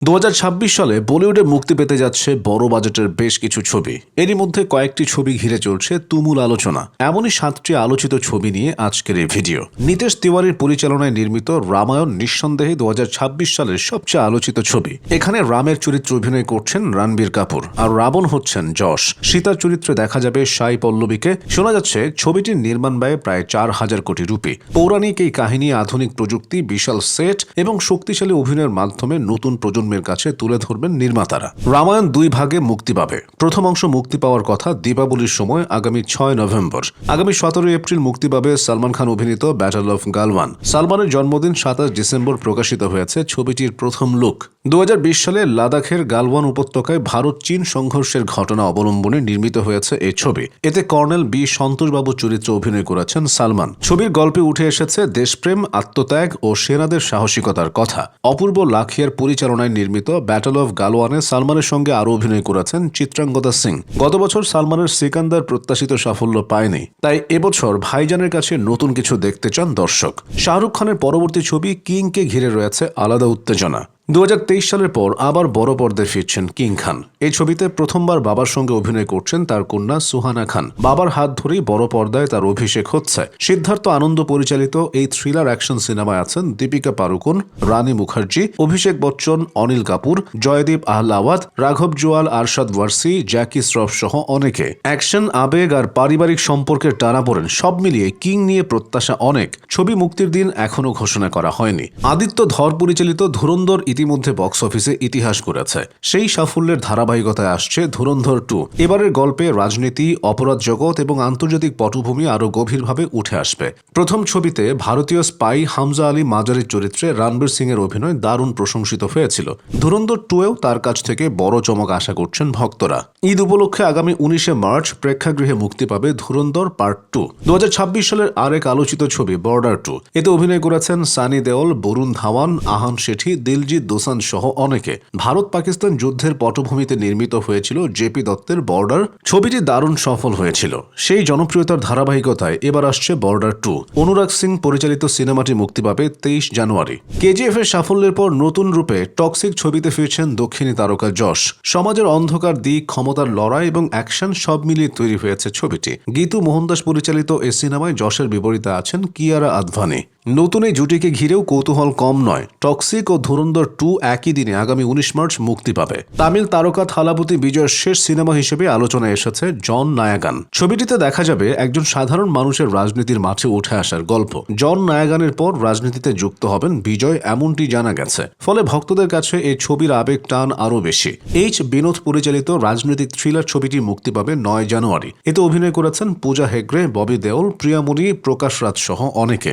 2026 সালে বলিউডে মুক্তি পেতে যাচ্ছে বড় বাজেটের বেশ কিছু ছবি। এরই মধ্যে কয়েকটি ছবি ঘিরে চলছে তুমুল আলোচনা। এমনই 7টি আলোচিত ছবি নিয়ে আজকের এই ভিডিও। নিতেশ তিওয়ারির পরিচালনায় নির্মিত রামায়ণ নিঃসন্দেহে 2026 সালের সবচেয়ে আলোচিত ছবি। এখানে রামের চরিত্রে অভিনয় করছেন রণবীর কাপুর, আর রাবণ হচ্ছেন যশ। সীতার চরিত্রে দেখা যাবে সাই পল্লবীকে। শোনা যাচ্ছে ছবিটির নির্মাণ ব্যয় প্রায় 4,000 কোটি রুপি। পৌরাণিক এই কাহিনী আধুনিক প্রযুক্তি, বিশাল সেট এবং শক্তিশালী অভিনয়ের মাধ্যমে নতুন প্রজন্মের কাছে তুলে ধরবেন নির্মাতারা। রামায়ণ 2 ভাগে মুক্তি পাবে। প্রথম অংশ মুক্তি পাওয়ার কথা দীপাবলির সময় আগামী 6 নভেম্বর। আগামী 17 এপ্রিল মুক্তি পাবে সালমান খান অভিনীত ব্যাটল অফ গালওয়ান। সালমানের জন্মদিন 27 ডিসেম্বর প্রকাশিত হয়েছে ছবিটির প্রথম লুক। 2020 সালে লাদাখের গালওয়ান উপত্যকায় ভারত চীন সংঘর্ষের ঘটনা অবলম্বনে নির্মিত হয়েছে এই ছবি। এতে কর্নেল বি সন্তোষবাবু চরিত্রে অভিনয় করেছেন সালমান। ছবির গল্পে উঠে এসেছে দেশপ্রেম, আত্মত্যাগ ও সেনাদের সাহসিকতার কথা। অপূর্ব লাখিয়ার পরিচালনায় নির্মিত ব্যাটল অফ গালওয়ানে সালমানের সঙ্গে আরও অভিনয় করেছেন চিত্রাঙ্গদা সিং। গত বছর সালমানের সিকান্দার প্রত্যাশিত সাফল্য পায়নি, তাই এবছর ভাইজানের কাছে নতুন কিছু দেখতে চান দর্শক। শাহরুখ খানের পরবর্তী ছবি কিংকে ঘিরে রয়েছে আলাদা উত্তেজনা। 2023 সালের পর আবার বড় পর্দায় ফিরছেন কিং খান। এই ছবিতে প্রথমবার বাবার সঙ্গে অভিনয় করছেন তার কন্যা সুহানা খান। বাবার হাত ধরেই বড় পর্দায় তার অভিষেক হচ্ছে। সিদ্ধার্থ আনন্দ পরিচালিত এই থ্রিলার অ্যাকশন সিনেমায় আছেন দীপিকা পাড়ুকোন, রানী মুখার্জি, অভিষেক বচ্চন, অনিল কাপুর, জয়দীপ আহলাওয়াত, রাঘব জুয়াল, আরশাদ ওয়ারসি, জ্যাকি শ্রফ সহ অনেকে। অ্যাকশন, আবেগ আর পারিবারিক সম্পর্কের টানাপোড়েন সব মিলিয়ে কিং নিয়ে প্রত্যাশা অনেক। ছবি মুক্তির দিন এখনও ঘোষণা করা হয়নি। আদিত্য ধর পরিচালিত ধুরন্ধর ইতিমধ্যে বক্স অফিসে ইতিহাস করেছে। সেই সাফল্যের ধারাবাহিকতায় আসছে ধুরন্ধর 2। এবারের গল্পে রাজনীতি, অপরাধ জগৎ এবং আন্তর্জাতিক পটভূমি আরও গভীরভাবে উঠে আসবে। প্রথম ছবিতে ভারতীয় স্পাই হামজা আলী মাজারির চরিত্রে রণবীর সিং এর অভিনয় দারুণ প্রশংসিত হয়েছিল। ধুরন্ধর 2-এও তার কাছ থেকে বড় চমক আশা করছেন ভক্তরা। ঈদ উপলক্ষে আগামী 19শে মার্চ প্রেক্ষাগৃহে মুক্তি পাবে ধুরন্ধর পার্ট 2। 2026 সালের আরেক আলোচিত ছবি বর্ডার 2। এতে অভিনয় করেছেন সানি দেওল, বরুণ ধাওয়ান, আহান শেঠি, দিলজিৎ দোসান সহ অনেকে। ভারত পাকিস্তান যুদ্ধের পটভূমিতে নির্মিত হয়েছিল জেপি দত্তের বর্ডার। ছবিটি দারুণ সফল হয়েছিল। সেই জনপ্রিয়তার ধারাবাহিকতায় এবার আসছে বর্ডার 2। অনুরাগ সিং পরিচালিত সিনেমাটি মুক্তি পাবে 23 জানুয়ারি। কেজিএফ এর সাফল্যের পর নতুন রূপে টক্সিক ছবিতে ফিরছেন দক্ষিণী তারকা যশ। সমাজের অন্ধকার দিক, ক্ষমতার লড়াই এবং অ্যাকশন সব মিলিয়ে তৈরি হয়েছে ছবিটি। গীতু মোহনদাস পরিচালিত এই সিনেমায় যশের বিপরীতে আছেন কিয়ারা আদভানি। নতুন এই জুটিকে ঘিরেও কৌতূহল কম নয়। টক্সিক ও ধুরন্ধর 2 একই দিনে আগামী 19 মার্চ মুক্তি পাবে। তামিল তারকা থালাপতি বিজয়ের শেষ সিনেমা হিসেবে আলোচনায় এসেছে জন নায়াগান। ছবিটিতে দেখা যাবে একজন সাধারণ মানুষের রাজনীতির মাঠে উঠে আসার গল্প। জন নায়াগানের পর রাজনীতিতে যুক্ত হবেন বিজয়, এমনটি জানা গেছে। ফলে ভক্তদের কাছে এই ছবির আবেগ টান আরও বেশি। বিনোদ পরিচালিত রাজনৈতিক থ্রিলার ছবিটি মুক্তি পাবে 9 জানুয়ারি। এতে অভিনয় করেছেন পূজা হেগড়ে, ববি দেওল, প্রিয়ামণি, প্রকাশ রাজ সহ অনেকে।